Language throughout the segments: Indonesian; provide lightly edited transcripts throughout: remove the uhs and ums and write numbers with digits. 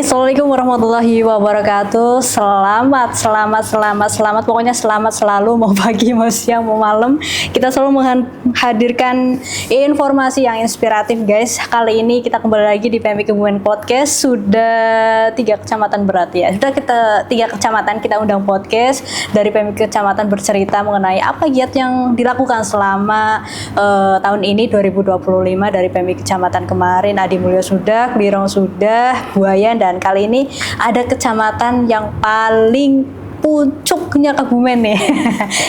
Assalamualaikum warahmatullahi wabarakatuh. Selamat. Pokoknya selamat selalu, mau pagi, mau siang, mau malam. Kita selalu menghadirkan informasi yang inspiratif, guys. Kali ini kita kembali lagi di PMI Kebumen Podcast. Sudah 3 kecamatan berarti ya. Sudah kita 3 kecamatan kita undang podcast dari PMI Kecamatan bercerita mengenai apa giat yang dilakukan selama tahun ini 2025 dari PMI Kecamatan kemarin. Adi Mulyo sudah, Klirong sudah, Buayan, dan kali ini ada kecamatan yang paling pucuknya Kebumen nih.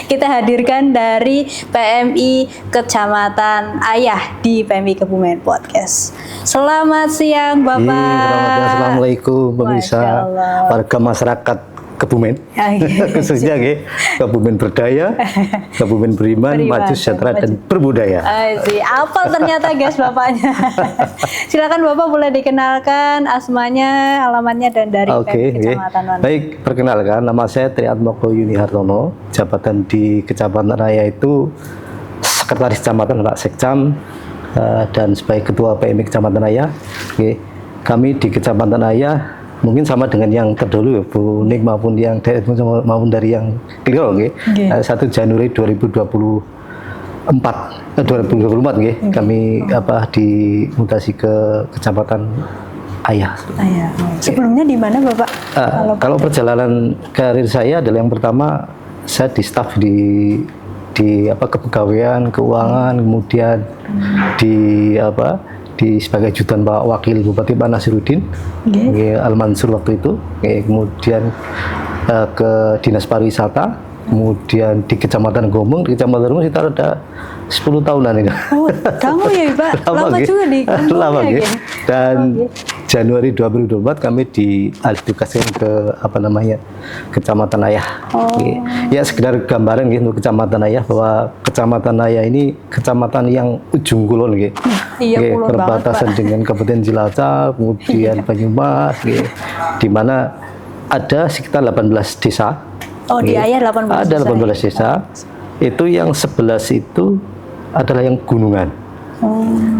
Kita hadirkan dari PMI Kecamatan Ayah di PMI Kebumen Podcast. Selamat siang Bapak. Assalamualaikum pemirsa, warga masyarakat Kebumen, khususnya Kebumen berdaya, Kebumen beriman, maju sejahtera dan berbudaya. Apa ternyata guys bapaknya. Silakan Bapak boleh dikenalkan asmanya, alamatnya, dan dari kecamatan mana. Baik, perkenalkan, nama saya Triatmoko Yuni Hartono, jabatan di Kecamatan Raya itu Sekretaris Kecamatan Anak Sekcam, dan sebagai Ketua PMI Kecamatan Raya. Kami di Kecamatan Raya mungkin sama dengan yang terdahulu ya, Bu Nik, maupun yang maupun dari yang Klirong, 1 Januari 2024 kami dimutasi ke Kecamatan Ayah. Sebelumnya di mana Bapak? Kalau perjalanan karir saya adalah yang pertama saya di staf di kepegawaian, keuangan, kemudian di sebagai ajudan Pak Wakil Bupati Pak Nasiruddin Al-Mansur waktu itu, kemudian ke Dinas Pariwisata, kemudian di Kecamatan Gombong. Di Kecamatan Gombong kita ada 10 tahunan ini. Oh, kamu ya Pak? Lama juga di Gombong. Lama ya. Dan Januari 2024 kami dialihtugaskan ke Kecamatan Ayah. Ya sekedar gambaran untuk Kecamatan Ayah, bahwa Kecamatan Ayah ini kecamatan yang ujung kulon berbatasan dengan Kabupaten Cilacap, kemudian Banyumas, di mana ada sekitar 18 desa. Oh, di Ayah 18 ada 18 desa. Itu yang 11 itu adalah yang gunungan.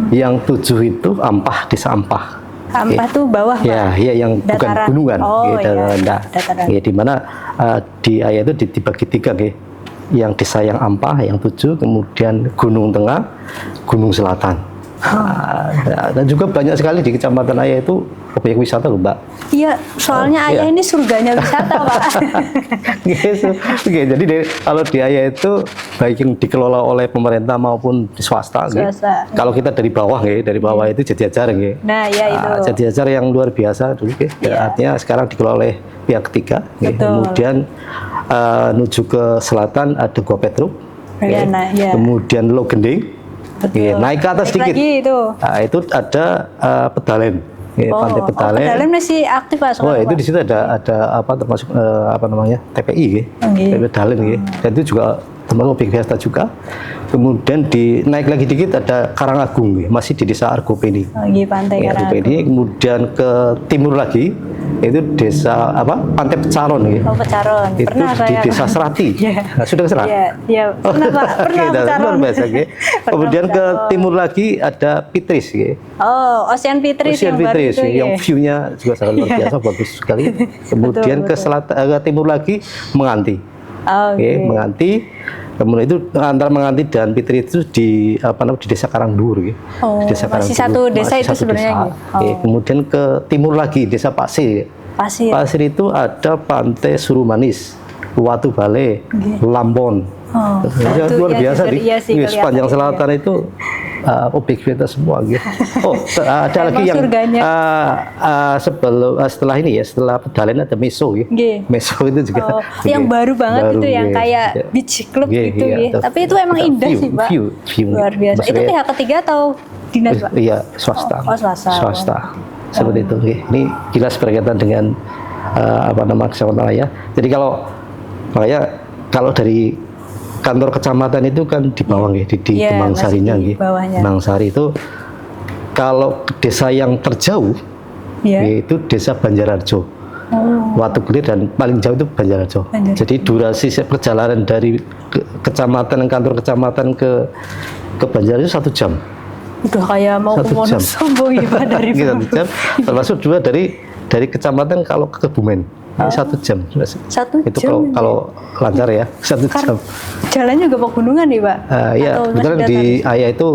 Yang 7 itu Ampah, desa Ampah. Ampah tuh bawah, Pak? Ya, yang dataran. Bukan gunungan, dataran. Di mana di Ayah itu dibagi 3, yang desa yang Ampah, yang 7, kemudian Gunung Tengah, Gunung Selatan. Dan juga banyak sekali di Kecamatan Ayah itu objek wisata loh, Mbak. Iya, soalnya Ayah ini surganya wisata, Pak. Jadi kalau di Ayah itu baik yang dikelola oleh pemerintah maupun swasta. Kalau kita dari bawah, itu Jatiajar, Nah, ya itu. Jatiajar yang luar biasa dulu, artinya sekarang dikelola oleh pihak ketiga. Kemudian menuju ke selatan ada Gua Petruk, kemudian Lo Gending. Naik ke atas sedikit. Itu ada Pedalen. Pantai Pedalen. Pedalen masih aktif, Pak? Itu di situ ada termasuk TPI, Pedalen, dan itu juga termasuk objek wisata juga. Kemudian naik lagi dikit ada Karangagung, masih di desa Argopeni. Pantai Karangagung. Kemudian ke timur lagi itu desa Pantai Pecaron, Pecaron. Itu di desa Serati. Sudah ke Serati? Iya, pernah Pak, pernah Pecaron. Kemudian ke timur lagi ada Pitris, Ocean Pitris yang view-nya juga sangat luar biasa, bagus sekali. Kemudian ke selatan, ke timur lagi Menganti. Menganti. Kemudian itu antara Menganti dan Pitri itu di desa Karangdur, desa Karangdur. Masih satu desa itu sebenarnya. Kemudian ke timur lagi desa Pasir. Pasir itu ada Pantai Surumanis, Watu Bale, Lambon. Luar biasa di sepanjang selatan itu objek wisata semua. Ada lagi yang setelah ini setelah Pedalen ada Meso, Meso itu juga yang baru banget, itu yang kayak beach club gitu. Tapi itu emang indah sih, Pak. Luar biasa. Itu pihak ketiga atau dinas, Pak? Iya, swasta. Swasta. Seperti itu. Ini jelas berkaitan dengan Kecamatan Ayah. Jadi kalau dari kantor kecamatan itu kan di bawah, di Demang Sarinya, Demang Sari itu. Kalau desa yang terjauh itu desa Banjararjo, Watu Gede, dan paling jauh itu Banjararjo. Jadi durasi perjalanan dari kecamatan, kantor kecamatan ke Banjararjo 1 jam. Udah kayak mau ke Wonosobo ya Pak, dari termasuk juga dari dari kecamatan kalau ke Kebumen 1 jam. 1 Itu jam kalau lancar ya 1 jam. Jalan juga pegunungan nih Pak? Iya, Atau kebetulan masih di datar? Ayah itu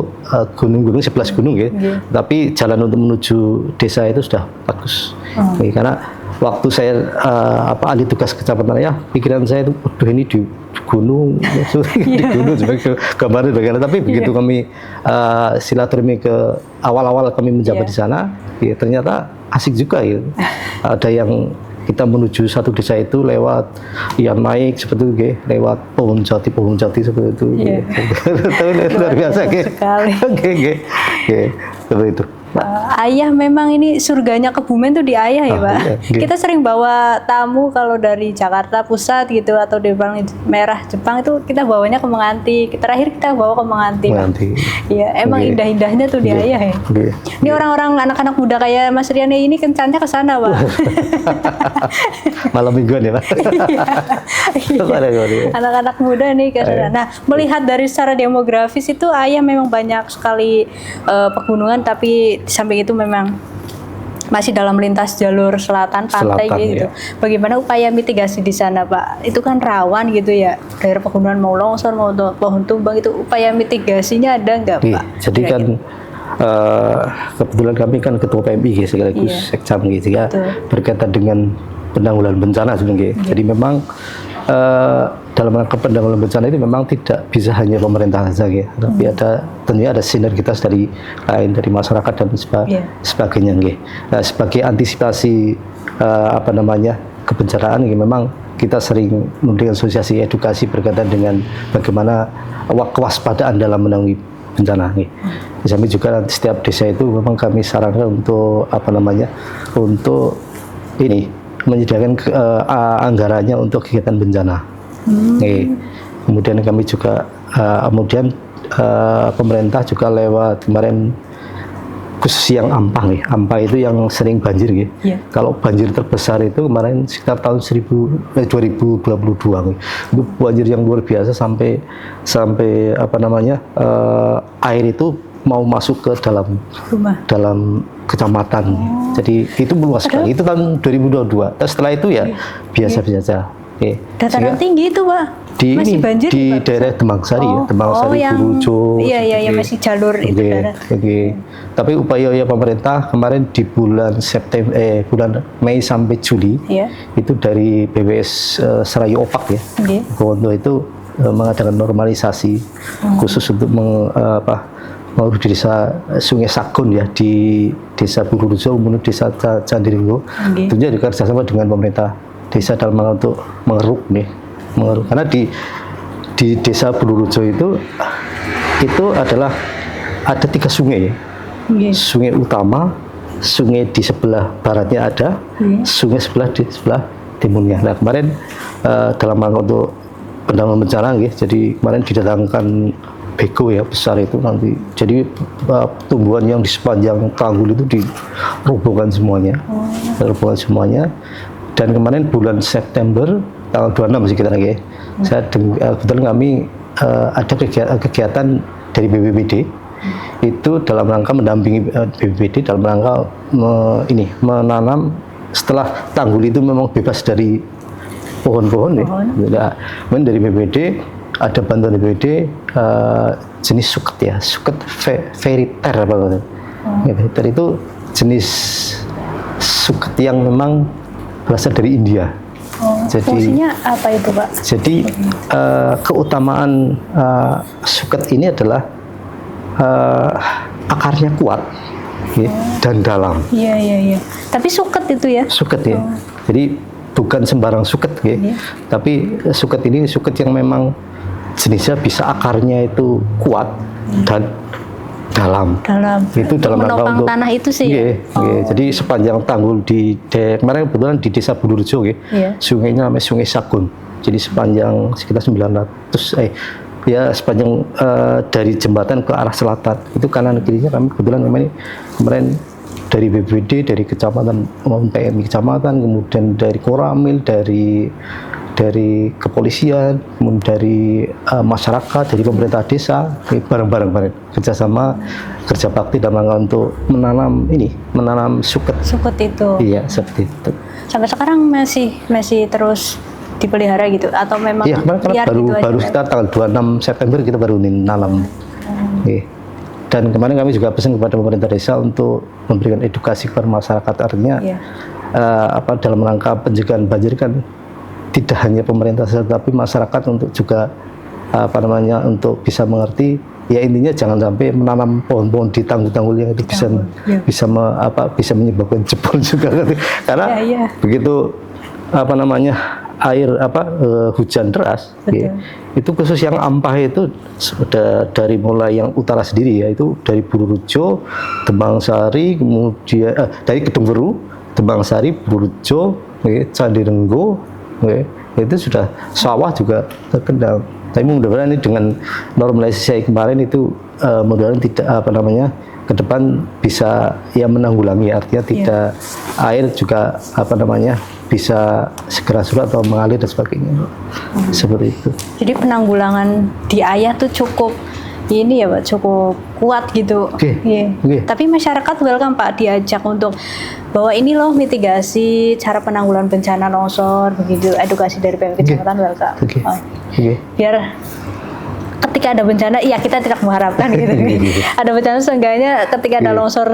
gunung-gunung 11 gunung ya. Tapi jalan untuk menuju desa itu sudah bagus. Ya, karena waktu saya ahli tugas kecamatan Ayah, pikiran saya itu, waduh ini di gunung, di gunung sebagai gambaran bagaimana. Tapi begitu kami silaturahmi ke awal-awal kami menjabat di sana, ya ternyata asik juga ya. Ada yang kita menuju satu desa itu lewat yang naik seperti itu, lewat pohon jati seperti itu. Luar biasa, sekali. Seperti itu. Ayah memang ini surganya Kebumen tuh di Ayah ya Pak. Iya. Kita sering bawa tamu kalau dari Jakarta Pusat gitu atau di Palang Merah Jepang itu kita bawanya ke Menganti. Terakhir kita bawa ke Menganti. Iya, emang indah-indahnya tuh di Ayah ya. Ini orang-orang anak-anak muda kayak Mas Rian ini kencannya ke sana Pak. Malam mingguan ya Pak. Anak-anak muda nih ke sana. Nah, melihat dari secara demografis itu Ayah memang banyak sekali pegunungan, tapi di samping itu memang masih dalam lintas jalur selatan pantai gitu. Ya. Bagaimana upaya mitigasi di sana, Pak? Itu kan rawan gitu ya. Daerah pegunungan mau longsor, mau pohon tumbang itu upaya mitigasinya ada nggak, Pak? Jadi kan kebetulan kami kan ketua PMI sekaligus Sekcam gitu ya, berkaitan dengan penanggulangan bencana sebenarnya. Jadi memang dalam rangka penanggulangan bencana itu memang tidak bisa hanya pemerintah saja ya, tapi tentunya ada sinergitas dari masyarakat dan sebagainya. Nah, sebagai antisipasi kebencanaan memang kita sering memberikan asosiasi edukasi berkaitan dengan bagaimana kewaspadaan dalam menangani bencana. Di samping juga nanti setiap desa itu memang kami sarankan untuk untuk menyediakan anggarannya untuk kegiatan bencana. Kemudian kami juga pemerintah juga lewat kemarin khusus yang Ampang Ampang itu yang sering banjir Kalau banjir terbesar itu kemarin sekitar tahun 2022 itu banjir yang luar biasa sampai air itu mau masuk ke dalam kecamatan. Jadi itu meluas sekali. Itu tahun 2022. Dan setelah itu ya biasa-biasa saja. Dataran tinggi itu, Pak. Masih banjir di daerah Demangsari Demangsari, Burujo. Iya, masih jalur itu daerah. Tapi upaya pemerintah kemarin di bulan bulan Mei sampai Juli itu dari BPS Serayu Opak untuk itu mengadakan normalisasi khusus untuk di desa Sungai Sagun di desa Burujo kemudian desa Candiringo. Tentunya juga kerjasama dengan pemerintah desa dalam untuk mengeruk karena di desa Burujo itu adalah ada 3 sungai Sungai utama, sungai di sebelah baratnya ada, sungai di sebelah timurnya. Nah kemarin dalam rangka untuk penanggulangan bencana jadi kemarin didatangkan beko besar itu nanti. Jadi tumbuhan yang di sepanjang tanggul itu dirobohkan semuanya. Dan kemarin bulan September tanggal 26 sekitar saya kebetulan kami ada kegiatan dari BPBD itu dalam rangka mendampingi BPBD dalam rangka menanam setelah tanggul itu memang bebas dari pohon-pohon Kemudian dari BPBD ada bantuan BPBD jenis suket suket veriter veriter itu jenis suket yang memang berasal dari India. Jadi fungsinya apa itu, Pak? Jadi keutamaan suket ini adalah akarnya kuat dan dalam. Iya. Tapi suket itu ya? Suket Jadi bukan sembarang suket tapi suket ini suket yang memang jenisnya bisa akarnya itu kuat dan dalam. Itu dalam rangka untuk tanah itu sih. Jadi sepanjang tanggul kemarin kebetulan di desa Burujo sungainya namanya Sungai Sagun. Jadi sepanjang sekitar 900 sepanjang dari jembatan ke arah selatan itu kanan kirinya kami kebetulan kemarin dari BPBD, dari kecamatan PMI kecamatan, kemudian dari Koramil, dari dari kepolisian, kemudian dari masyarakat, dari pemerintah desa, bareng-bareng kerjasama, kerja bakti dalam rangka untuk menanam suket. Suket itu. Iya, seperti itu. Sampai sekarang masih terus dipelihara gitu atau memang Iya, kemarin liar baru gitu aja? baru kita tanggal 26 September kita baru nanam. Oke. Dan kemarin kami juga pesan kepada pemerintah desa untuk memberikan edukasi kepada masyarakat, artinya Iya. dalam rangka pencegahan banjir kan tidak hanya pemerintah saja tapi masyarakat untuk juga untuk bisa mengerti, ya intinya jangan sampai menanam pohon-pohon di tanggul-tanggul yang itu bisa menyebabkan jebol juga karena begitu air hujan deras ya, itu khusus yang Ampah itu sudah dari mulai yang utara sendiri ya, itu dari Purworejo, Dembangsari, kemudian dari Kedungweru, Dembangsari, Purworejo, Candirenggo, itu sudah sawah juga terkendal. Tapi mudah-mudahan ini dengan normalisasi kemarin itu mudah-mudahan tidak ke depan bisa ya menanggulangi, artinya tidak air juga bisa segera surut atau mengalir dan sebagainya. Seperti itu. Jadi penanggulangan di Ayah tuh cukup ini ya Pak, cukup kuat gitu. Tapi masyarakat welcome Pak, diajak untuk bahwa ini loh mitigasi cara penanggulangan bencana longsor, begitu edukasi dari PMK Kecamatan welcome. Biar ketika ada bencana, iya kita tidak mengharapkan gitu. Ada bencana seenggaknya ketika ada longsor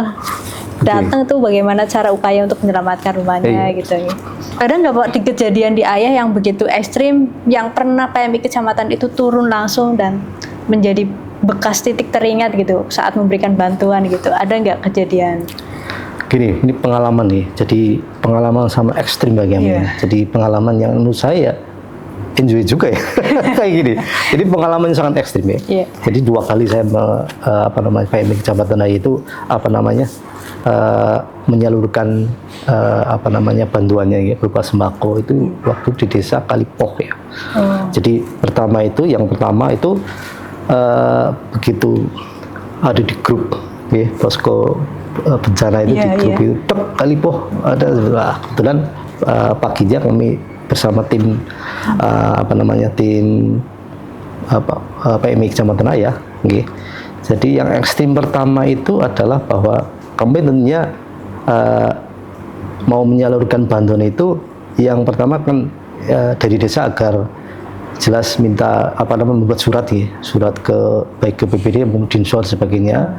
datang tuh bagaimana cara upaya untuk menyelamatkan rumahnya gitu. Ada nggak Pak di kejadian di Ayah yang begitu ekstrim yang pernah PMI Kecamatan itu turun langsung dan menjadi bekas titik teringat gitu saat memberikan bantuan gitu? Ada nggak kejadian? Gini, ini pengalaman nih. Jadi pengalaman sama ekstrim bagi kami. Jadi pengalaman yang menurut saya enjoy juga ya kayak gini. Jadi pengalaman yang sangat ekstrim ya. Jadi 2 kali saya PMI Kecamatan Ayah itu menyalurkan bantuannya ya, berupa sembako itu waktu di desa Kalipoh ya. Jadi yang pertama itu begitu ada di grup ya, posko bencana itu di grup itu Kalipoh ada, kebetulan paginya kami bersama tim PMI Kecamatan Ayah. Jadi yang ekstrim pertama itu adalah bahwa kami tentunya mau menyalurkan bantuan itu, yang pertama kan dari desa agar jelas minta membuat surat ke baik ke BPD maupun Dinsor sebagainya.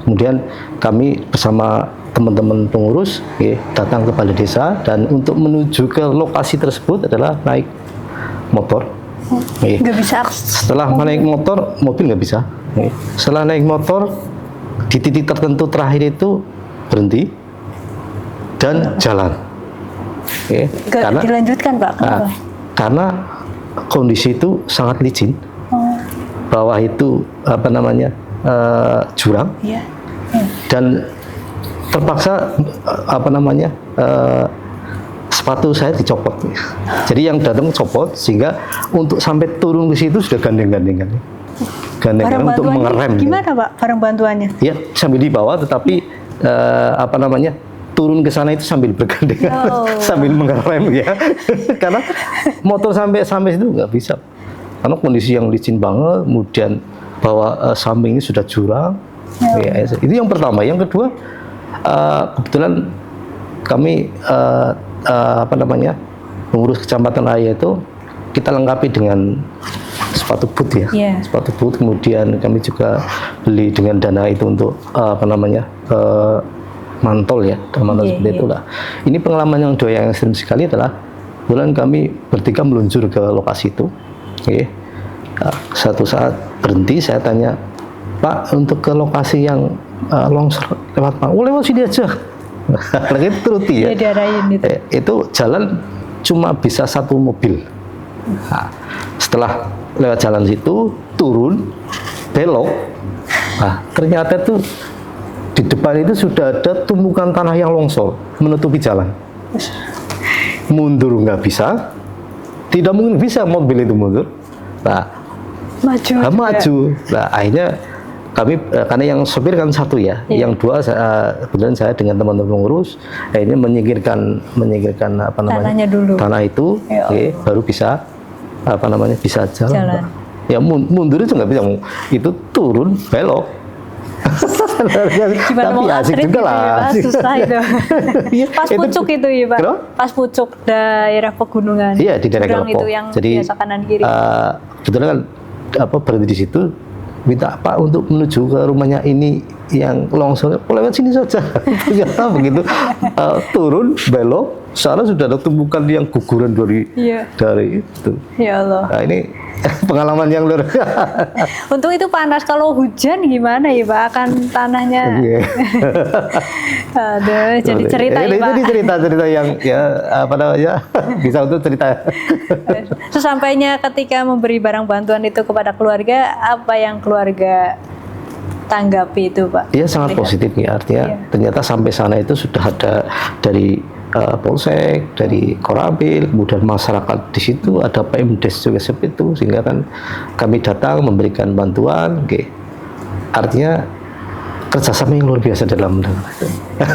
Kemudian kami bersama teman-teman pengurus datang ke balai desa, dan untuk menuju ke lokasi tersebut adalah naik motor. Nggak bisa. Setelah naik motor, mobil nggak bisa. Setelah naik motor di titik tertentu terakhir itu berhenti dan jalan. Karena dilanjutkan Pak. Karena kondisi itu sangat licin. Bawah itu jurang. Dan terpaksa sepatu saya dicopot. Jadi yang datang copot, sehingga untuk sampai turun ke situ sudah gandengan untuk mengerem. Gimana Pak barang bantuannya? Ya, sambil dibawa, tetapi turun ke sana itu sambil bergandengan, sambil mengerem ya. Karena motor sampai situ nggak bisa. Karena kondisi yang licin banget, kemudian bahwa sampingnya sudah jurang. Itu yang pertama. Yang kedua, kebetulan kami pengurus Kecamatan Ayah itu kita lengkapi dengan sepatu boot ya, sepatu boot. Kemudian kami juga beli dengan dana itu untuk mantol ya, mantol seperti itulah. Ini pengalaman yang ekstrim sekali adalah bulan kami bertiga meluncur ke lokasi itu. Satu saat berhenti, saya tanya, Pak, untuk ke lokasi yang longsor lewat mana? Oh, lewat sini aja. Lagi teruti ya. Itu jalan cuma bisa 1 mobil. Nah, setelah lewat jalan situ, turun, belok. Nah, ternyata itu di depan itu sudah ada tumpukan tanah yang longsor menutupi jalan. Mundur nggak bisa, tidak mungkin bisa mobil itu mundur. Nah, maju. Nah, akhirnya kami karena yang sopir kan satu ya, yang dua kebetulan saya dengan teman-teman pengurus akhirnya menyingkirkan apa namanya Tanahnya dulu. tanah itu, baru bisa apa namanya bisa jalan. Ya mundur itu nggak bisa, itu turun belok. Gimana Tapi mau asik nge-treat juga gitu ya, lah. Pak? Susah itu. Pas Itu- pucuk itu ya Pak. Kenapa? Pas pucuk daerah pegunungan. Iya di daerah Jurang Kelopok. itu yang Jadi biasa kanan kiri. kebetulan kan berhenti di situ, minta Pak untuk menuju ke rumahnya ini yang longsor, lewat sini saja. Ternyata begitu turun belok, sana sudah ada tumpukan yang guguran dari itu. Ya Allah. Nah, ini pengalaman yang luar biasa. Untung itu panas, kalau hujan gimana ya Pak? Akan tanahnya. Aduh, jadi cerita ya Pak. Ini cerita yang ya apa namanya bisa untuk cerita. Sesampainya ketika memberi barang bantuan itu kepada keluarga, apa yang keluarga tanggapi itu Pak? Iya sangat positif ya, artinya ternyata sampai sana itu sudah ada dari Polsek, dari Koramil, kemudian masyarakat di situ, ada Pemdes juga seperti itu, sehingga kan kami datang memberikan bantuan, artinya kerjasama yang luar biasa dalam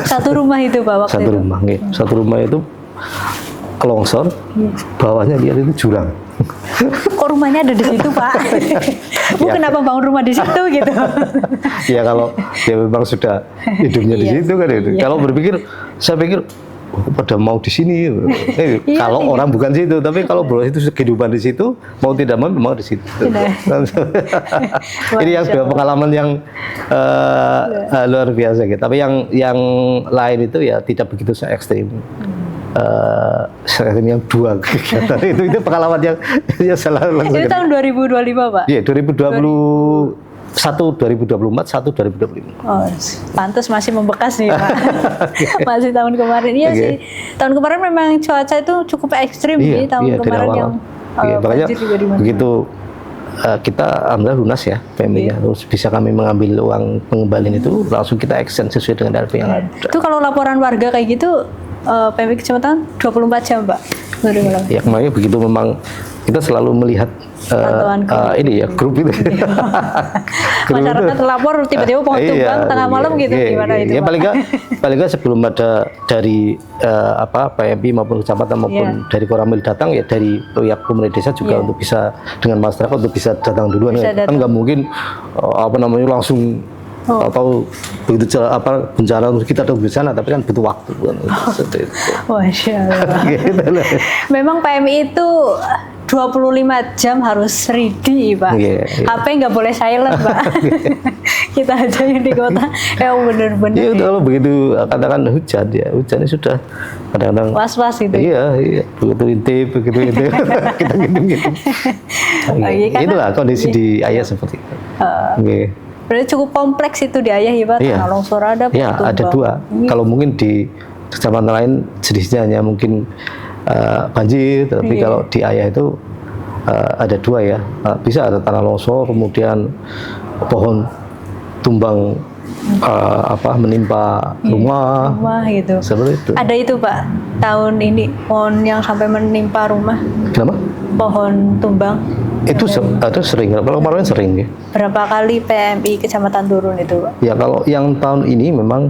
Satu rumah itu Pak waktu satu itu? rumah, satu rumah itu longsor, bawahnya lihat itu jurang. Kok rumahnya ada di situ Pak? Bu kenapa bangun rumah di situ gitu? Ya kalau dia memang sudah hidupnya di situ kan itu. Kalau berpikir, saya pikir pada mau di sini. Kalau orang bukan situ, tapi kalau bro itu kehidupan di situ, mau tidak mau di situ. Ini yang dua pengalaman yang luar biasa gitu. Tapi yang lain itu ya tidak begitu se ekstrim. Yang dua kegiatan itu pengalaman yang salah langsung. Itu tahun 2025 Pak? Iya 2024, 2025. Oh, pantas masih membekas nih Pak. Masih tahun kemarin. Iya sih. Tahun kemarin memang cuaca itu cukup ekstrim sih tahun kemarin yang makanya banjir juga di mana. begitu kita alhamdulillah lunas ya PMI-nya, terus bisa kami mengambil uang pengembalian itu langsung kita action sesuai dengan RP yang ada. Itu kalau laporan warga kayak gitu PMI Kecamatan 24 jam Pak? Ya kemarin begitu memang kita selalu melihat ini ya grup itu. Masyarakat lapor tiba-tiba pohon tumbang tengah malam gitu, gimana itu ya, Pak? paling nggak sebelum ada dari PMI maupun kecamatan maupun dari Koramil datang, ya dari pihak pemerintah desa juga untuk bisa dengan masyarakat untuk bisa datang duluan, kan nggak mungkin langsung atau begitu bencana kita ada di sana, tapi kan butuh waktu kan. Masya Allah. Memang PMI itu 25 jam harus ready Pak. HP nggak boleh silent Pak. Kita aja yang di kota ya bener-bener. Iya kalau begitu katakan hujannya sudah kadang-kadang was-was gitu. Iya begitu intip kita gitu. Itulah kondisi di Ayah seperti itu. Berarti cukup kompleks itu di Ayah ya Pak. Tanah longsor ada. Iya ada dua. Kalau mungkin di kecamatan lain jenisnya hanya mungkin banjir, tapi kalau di Ayah itu ada dua ya, bisa ada tanah longsor, kemudian pohon tumbang menimpa rumah gitu. Seperti itu. Ada itu Pak tahun ini pohon yang sampai menimpa rumah. Kenapa? Pohon tumbang. Itu sering, kalau kemarin sering ya. Berapa kali PMI Kecamatan turun itu Pak? Ya kalau yang tahun ini memang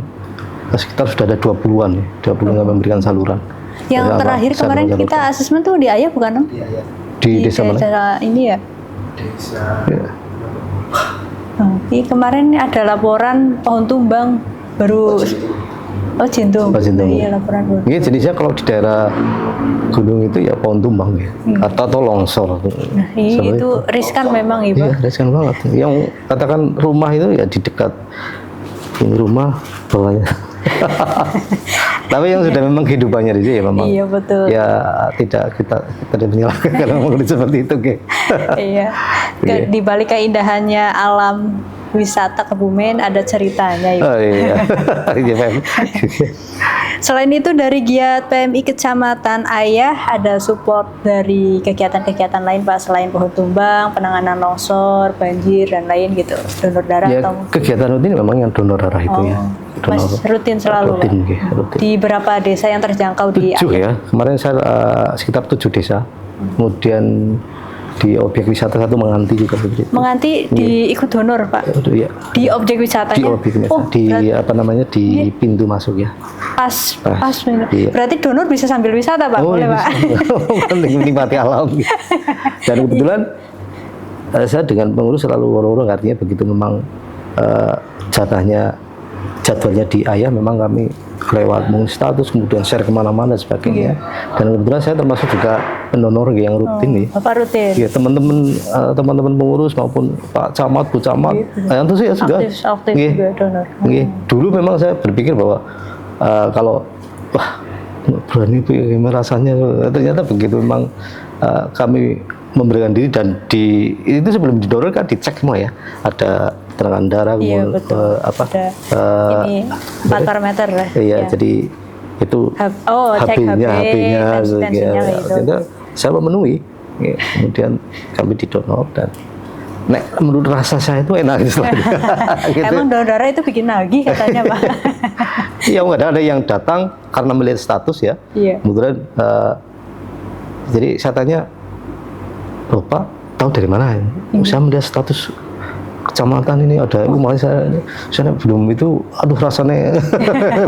sekitar sudah ada 20-an ya, 20 yang memberikan saluran. Yang terakhir kemarin kita asesmen tuh di Ayah bukan? Di desa mana? Desa ini ya? Desa. Ini kemarin ada laporan pohon tumbang baru. Oh Jintung. Iya laporan baru. Ini jenisnya kalau di daerah gunung itu ya pohon tumbang ya, atau longsor. Nah, itu riskan memang Ibu. Iya riskan banget. Yang katakan rumah itu ya di dekat ini rumah bawahnya. Tapi yang sudah memang kehidupannya di sini ya memang. Iya betul. Ya tidak kita menyalahkan kalau ngomong seperti itu, Iya. Di balik keindahannya alam wisata Kebumen ada ceritanya ya. Oh iya. Selain itu dari giat PMI Kecamatan Ayah ada support dari kegiatan-kegiatan lain Pak, selain pohon tumbang, penanganan longsor, banjir dan lain gitu, donor darah ya, atau kegiatan rutin memang yang donor darah itu ya. Mas rutin selalu rutin. Di berapa desa yang terjangkau 7 di Ayah? Ya, kemarin saya sekitar 7 desa. Kemudian di objek wisata satu Menganti juga seperti itu. Menganti di ikut donor Pak. Iya. Di objek wisatanya. Di objek wisata, di apa namanya di pintu masuk ya. Pas. Iya. Berarti donor bisa sambil wisata Pak, boleh Pak? Penting menikmati alam. Dan kebetulan saya dengan pengurus selalu woro-woro, artinya begitu memang jadwalnya di Ayah, memang kami lewat status kemudian share kemana-mana dan sebagainya. Dan kebetulan saya termasuk juga pendonor yang rutin nih. Bapak rutin. Ya, teman-teman pengurus maupun Pak Camat, Bu Camat, antusias juga. Aktif juga donor. Dulu memang saya berpikir bahwa kalau wah nggak berani gimana rasanya, ternyata begitu memang kami memberikan diri, dan itu sebelum didonor kan dicek semua ya, ada tekanan darah, ini 4 parameter lah. Iya, jadi itu HB-nya ternyata saya memenuhi, kemudian kami didonor, dan menurut rasa saya itu enak gitu. Emang donor darah itu bikin nagih katanya Pak. Iya, ada yang datang karena melihat status ya. Kemudian jadi saya tanya, loh Pak, tahu dari mana? Saya melihat status kecamatan ini ada, makanya saya belum itu, aduh rasanya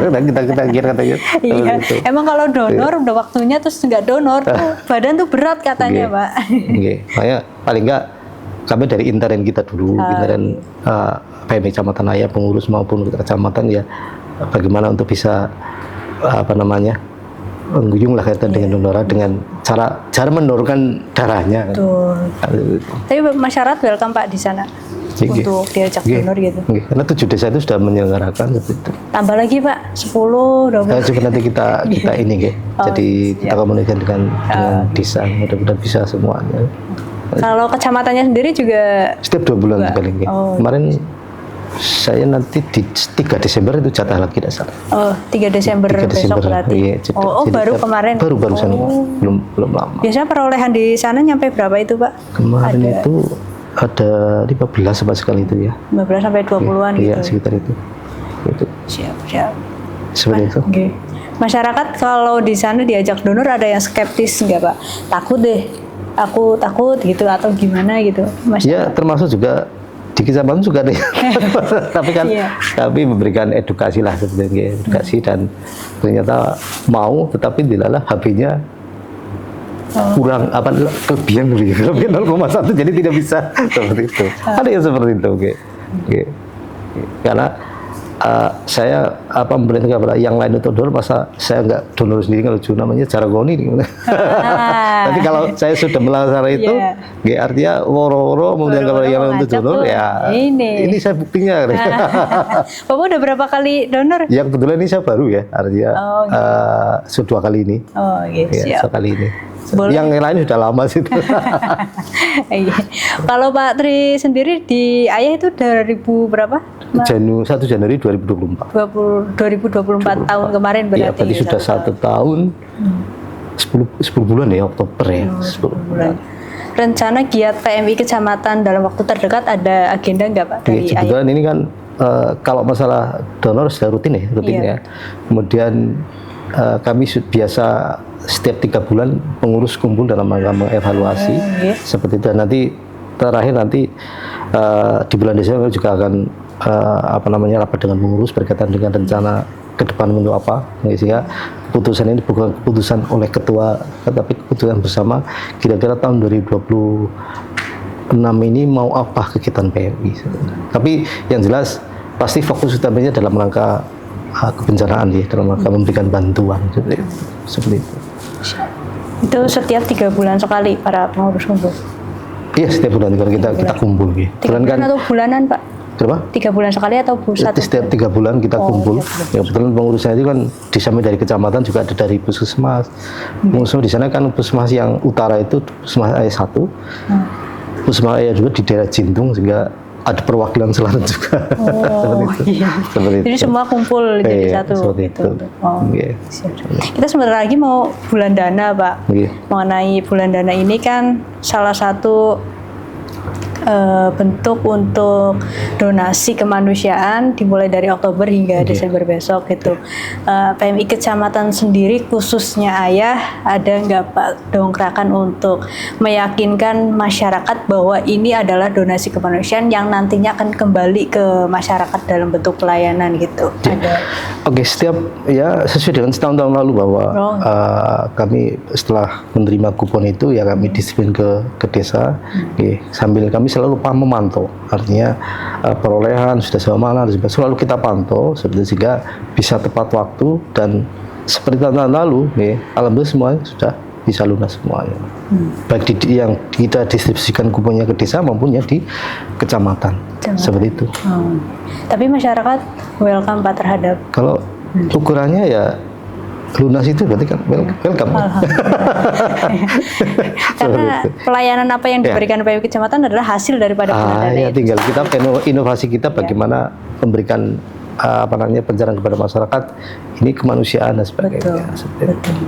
kita kira. Iya. Emang kalau donor udah waktunya terus nggak donor tuh badan tuh berat katanya Pak. Makanya paling nggak kami dari intern kita dulu, intern PMI Kecamatan Ayah, pengurus maupun kecamatan ya, bagaimana untuk bisa mengguyung lah kaitan dengan donor, dengan cara mendonorkan darahnya. Betul. Tapi masyarakat welcome Pak di sana untuk diajak donor gitu. Karena 7 desa itu sudah menyelenggarakan seperti itu. Tambah lagi Pak, 10, 20. Coba nanti kita ini jadi kita komunikasi dengan desa, mudah-mudahan bisa semuanya. Kalau kecamatannya sendiri juga setiap 2 bulan sekali. Kemarin saya nanti di 3 Desember itu jatah lagi tidak salah. 3 Desember besok berarti. Iya, baru kemarin. Barusan belum lama. Biasanya perolehan di sana nyampe berapa itu Pak? Kemarin itu ada 15 sama sekali itu ya. 15 sampai 20-an gitu. Iya, sekitar itu. Siap. Seperti itu. Masyarakat kalau di sana diajak donor ada yang skeptis nggak Pak? Takut deh. Aku takut gitu atau gimana gitu. Ya, termasuk juga di kecamatan juga ada. Tapi kan kami memberikan edukasi lah sebenarnya, edukasi, dan ternyata mau, tetapi dilalah HB-nya kurang kelebihan 0,1, jadi tidak bisa seperti itu. Ada yang seperti itu, karena saya memberikan kepada yang lain untuk donor, masa saya nggak donor sendiri, kalau namanya jargoni. Tapi kalau saya sudah melaksanakan itu, artinya woro-woro memberikan kepada yang lain untuk donor, ya ini saya buktinya. Bapak udah berapa kali donor? Ya kebetulan ini saya baru ya, artinya sudah 2 kali ini. Siap. Sekali ini. Boleh. Yang lain sudah lama sih. Kalau Pak Tri sendiri di Ayah itu 2000 berapa? 1 Januari 2024. 2024 tahun kemarin berarti. Iya, berarti sudah 1 tahun 10 bulan ya, Oktober ya. 10 bulan. Rencana giat PMI Kecamatan dalam waktu terdekat ada agenda nggak Pak dari Ayah? Kebetulan ini kan kalau masalah donor sudah rutin ya. Kemudian kami biasa setiap 3 bulan pengurus kumpul dalam rangka mengevaluasi seperti itu. Dan terakhir nanti di bulan Desember juga akan rapat dengan pengurus berkaitan dengan rencana ke depan untuk apa, sehingga keputusan ini bukan keputusan oleh ketua, tetapi keputusan bersama kira-kira tahun 2026 ini mau apa kegiatan PMI. Tapi yang jelas pasti fokus utamanya dalam rangka kebencanaan ya, dalam rangka memberikan bantuan seperti itu. Itu setiap 3 bulan sekali para pengurus kumpul? Iya, setiap bulan kita kumpul. 3 bulan atau bulanan Pak? Berapa? 3 bulan sekali atau satu? Setiap 3 bulan kita kumpul. Ya, kebetulan pengurusnya itu kan di samping dari kecamatan juga ada dari puskesmas. Di sana kan puskesmas yang utara itu puskesmas Ayah 1. Puskesmas Ayah juga di daerah Jintung, sehingga ada perwakilan selatan juga. Seperti itu. Jadi semua kumpul jadi satu. Gitu. Kita sebentar lagi mau bulan dana Pak. Mengenai bulan dana ini kan salah satu bentuk untuk donasi kemanusiaan dimulai dari Oktober hingga Desember besok gitu. PMI Kecamatan sendiri khususnya Ayah ada nggak Pak dongkrakan untuk meyakinkan masyarakat bahwa ini adalah donasi kemanusiaan yang nantinya akan kembali ke masyarakat dalam bentuk pelayanan gitu? Ada. Oke, setiap ya sesuai dengan setahun-tahun lalu bahwa kami setelah menerima kupon itu ya kami disiplin ke desa, sambil kami selalu memantau, artinya perolehan sudah sama mana, selalu kita pantau sehingga bisa tepat waktu dan seperti tahun lalu, alhamdulillah semuanya sudah bisa lunas semuanya. Baik yang kita distribusikan kuponnya ke desa maupun yang di kecamatan. Seperti itu. Tapi masyarakat welcome Pak terhadap. Kalau ukurannya ya lunas itu berarti kan welcome. Karena pelayanan apa yang diberikan PMI Kecamatan adalah hasil daripada pengadaan ya tinggal kita inovasi kita bagaimana memberikan pencerahan kepada masyarakat ini kemanusiaan dan sebagainya. Betul.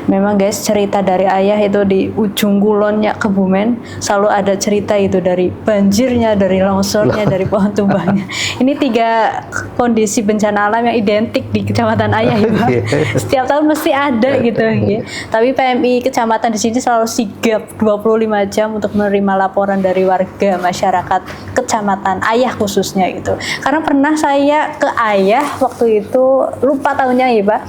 Memang guys, cerita dari Ayah itu di ujung kulonnya Kebumen selalu ada cerita itu, dari banjirnya, dari longsornya, dari pohon tumbangnya. Ini 3 kondisi bencana alam yang identik di Kecamatan Ayah ya Pak. Setiap tahun mesti ada gitu ya. Tapi PMI Kecamatan di sini selalu sigap 25 jam untuk menerima laporan dari warga masyarakat Kecamatan Ayah khususnya gitu. Karena pernah saya ke Ayah waktu itu, lupa tahunnya ya Pak,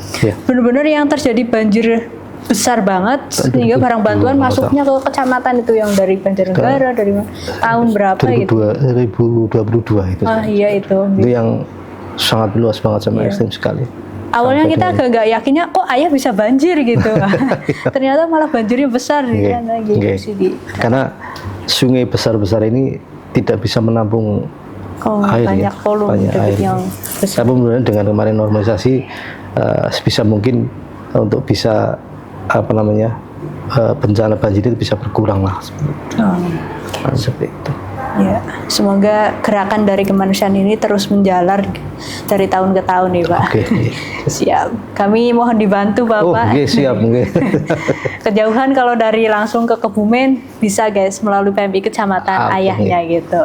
benar-benar yang terjadi banjir besar banget sehingga barang bantuan masuknya ke kecamatan itu yang dari Banjarnegara, dari tahun berapa 2022 itu. Iya itu yang sangat luas banget sama ekstrim sekali. Awalnya kita agak yakinnya kok Ayah bisa banjir gitu. Ternyata malah banjirnya besar karena sungai besar-besar ini tidak bisa menampung air, banyak volume yang besar. Tapi kemudian dengan kemarin normalisasi sebisa mungkin untuk bisa bencana banjir itu bisa berkurang lah seperti itu. Ya, semoga gerakan dari kemanusiaan ini terus menjalar dari tahun ke tahun nih Pak. Siap. Kami mohon dibantu Bapak. Siap. Kejauhan kalau dari langsung ke Kebumen bisa guys melalui PMI Kecamatan Ayahnya gitu.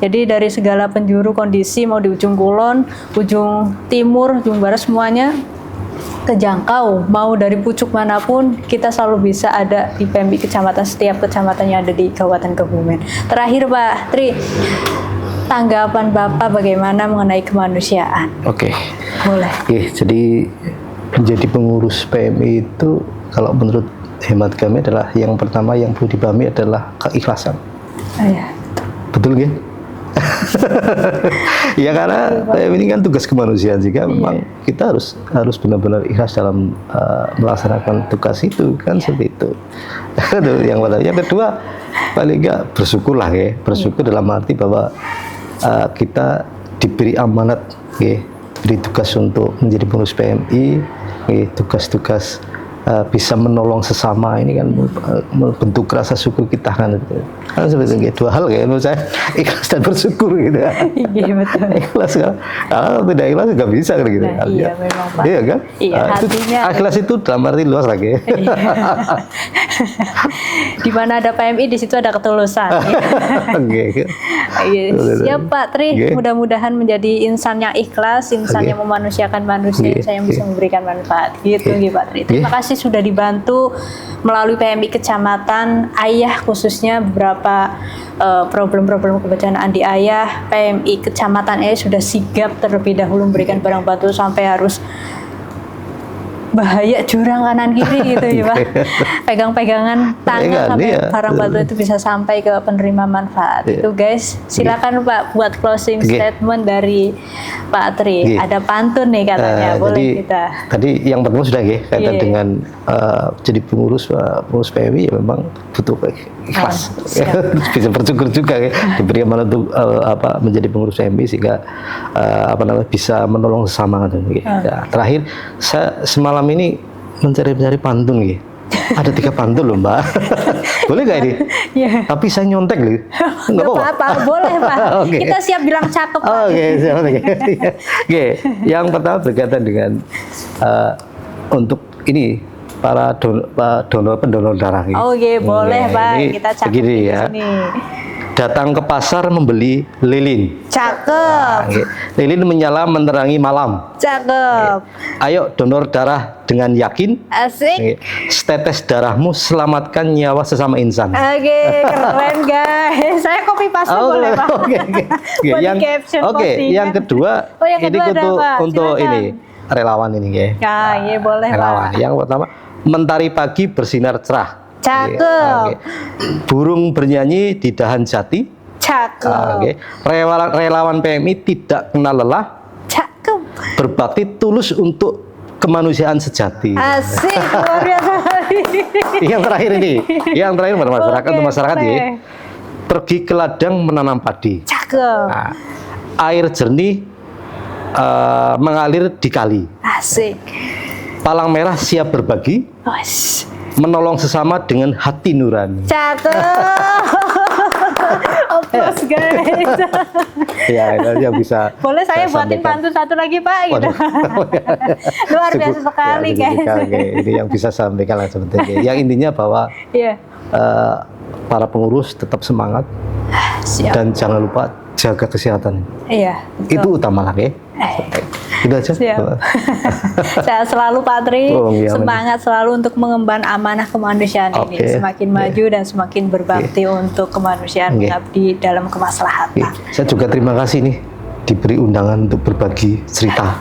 Jadi dari segala penjuru kondisi mau di ujung kulon, ujung timur, ujung barat semuanya kejangkau, mau dari pucuk manapun kita selalu bisa ada di PMI Kecamatan, setiap kecamatan yang ada di Kabupaten Kebumen. Terakhir Pak Tri, tanggapan Bapak bagaimana mengenai kemanusiaan? Boleh. Jadi menjadi pengurus PMI itu kalau menurut hemat kami adalah yang pertama yang perlu dipahami adalah keikhlasan. Betul ya? Ya karena ini kan tugas kemanusiaan juga, memang kita harus benar-benar ikhlas dalam melaksanakan tugas itu kan, seperti itu. Itu yang pertama. Yang kedua paling enggak bersyukurlah bersyukur dalam arti bahwa kita diberi amanat diberi tugas untuk menjadi pengurus PMI, tugas-tugas bisa menolong sesama ini kan membentuk rasa syukur kita kan seperti itu. 2 hal menurut saya, ikhlas dan bersyukur gitu. Iya betul. Ikhlas kan, kalau tidak ikhlas nggak bisa kan gitu. Iya memang Pak. Iya kan? Hatinya ikhlas itu dalam arti luas lagi. Di mana ada PMI di situ ada ketulusan. Siap Pak Tri, mudah-mudahan menjadi insan yang ikhlas, insan yang memanusiakan manusia, yang bisa memberikan manfaat gitu Pak Tri. Terima kasih sudah dibantu melalui PMI Kecamatan Ayah, khususnya beberapa problem-problem kebencanaan di Ayah. PMI Kecamatan Ayah sudah sigap terlebih dahulu memberikan barang bantuan sampai harus bahaya jurang kanan kiri gitu ya Pak. Pegang-pegangan tangan sampai barang bantuan itu bisa sampai ke penerima manfaat. Itu guys, silakan Pak buat closing statement dari Pak Tri. Ada pantun nih katanya, boleh kita. Tadi yang pertama sudah kaitan dengan jadi pengurus PMI ya memang butuh ikhlas. Bisa bersyukur juga diberi amanat untuk menjadi pengurus PMI sehingga bisa menolong sesama. Terakhir saya semalam ini mencari pantun gitu. Ada 3 pantun loh Mbak. Boleh gak ini? Tapi saya nyontek loh. Nggak apa-apa, boleh Pak. Kita siap bilang cakep. Siap. Yang pertama berkaitan dengan untuk ini para pendonor darah. Boleh Pak. Kita cakep di sini. datang ke pasar membeli lilin. Cakep. Nggih. Lilin menyala menerangi malam. Cakep. Ayo donor darah dengan yakin. Asik. Nggih. Setetes darahmu selamatkan nyawa sesama insan. Oke, keren guys. Saya copy paste boleh Pak? Oke. Buat Yang di caption oke, postingan. yang kedua, Oh, yang ini kedua ada untuk apa? untuk Silakan. ini relawan ini ya. Ya, iya boleh Relawan. Pak. Yang pertama, mentari pagi bersinar cerah. Cakep. Oke. Burung bernyanyi di dahan jati. Cakep. Oke. Relawan PMI tidak kenal lelah, Cakep. berbakti tulus untuk kemanusiaan sejati. Asik, luar biasa. Yang terakhir ini, yang terakhir pada masyarakat, Oke, untuk masyarakat ya. boleh. Pergi ke ladang menanam padi. Cakep. Nah, air jernih mengalir di kali. Asik. Palang merah siap berbagi, Wes. menolong sesama dengan hati nurani. Cakep. Oplos guys. Ya, itu yang bisa. Boleh saya buatin sampaikan. pantun satu lagi Pak gitu. Waduh. Luar biasa Cukup, sekali ya, cukup guys. sekali. Ini yang bisa saya sampaikan lah sebetulnya. Yang intinya bahwa Iya. para pengurus tetap semangat Siap. dan jangan lupa jaga kesehatan. Iya. Itu utama lah ya. Itu aja. Siap. Saya selalu Pak Tri Oh, iya, semangat selalu untuk mengemban amanah kemanusiaan ini, Oke. semakin maju dan semakin berbakti untuk kemanusiaan, Oke. mengabdi dalam kemaslahatan. Saya juga terima kasih nih diberi undangan untuk berbagi cerita.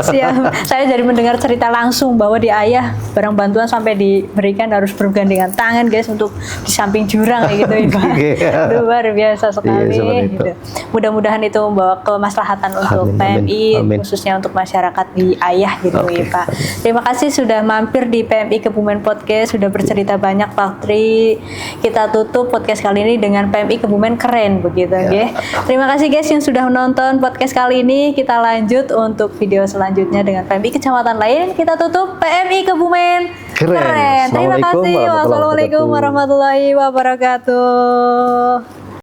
Siap. Saya jadi mendengar cerita langsung bahwa di Ayah barang bantuan sampai diberikan harus bergandengan tangan guys untuk di samping jurang kayak gitu ya Pak. Iya. Luar biasa sekali. Iya, seperti itu. Gitu. Mudah-mudahan itu membawa kemaslahatan untuk Amin, amin, PMI amin. khususnya untuk masyarakat di Ayah gitu Oke, ya Pak. Terima kasih sudah mampir di PMI Kebumen Podcast, sudah bercerita banyak Pak Tri. Kita tutup podcast kali ini dengan PMI Kebumen keren begitu ya. Terima kasih guys yang sudah menonton podcast kali ini. Kita lanjut untuk video selanjutnya dengan PMI kecamatan lain. Kita tutup PMI Kebumen Keren. Terima kasih. Assalamualaikum Wassalamualaikum warahmatullahi wabarakatuh.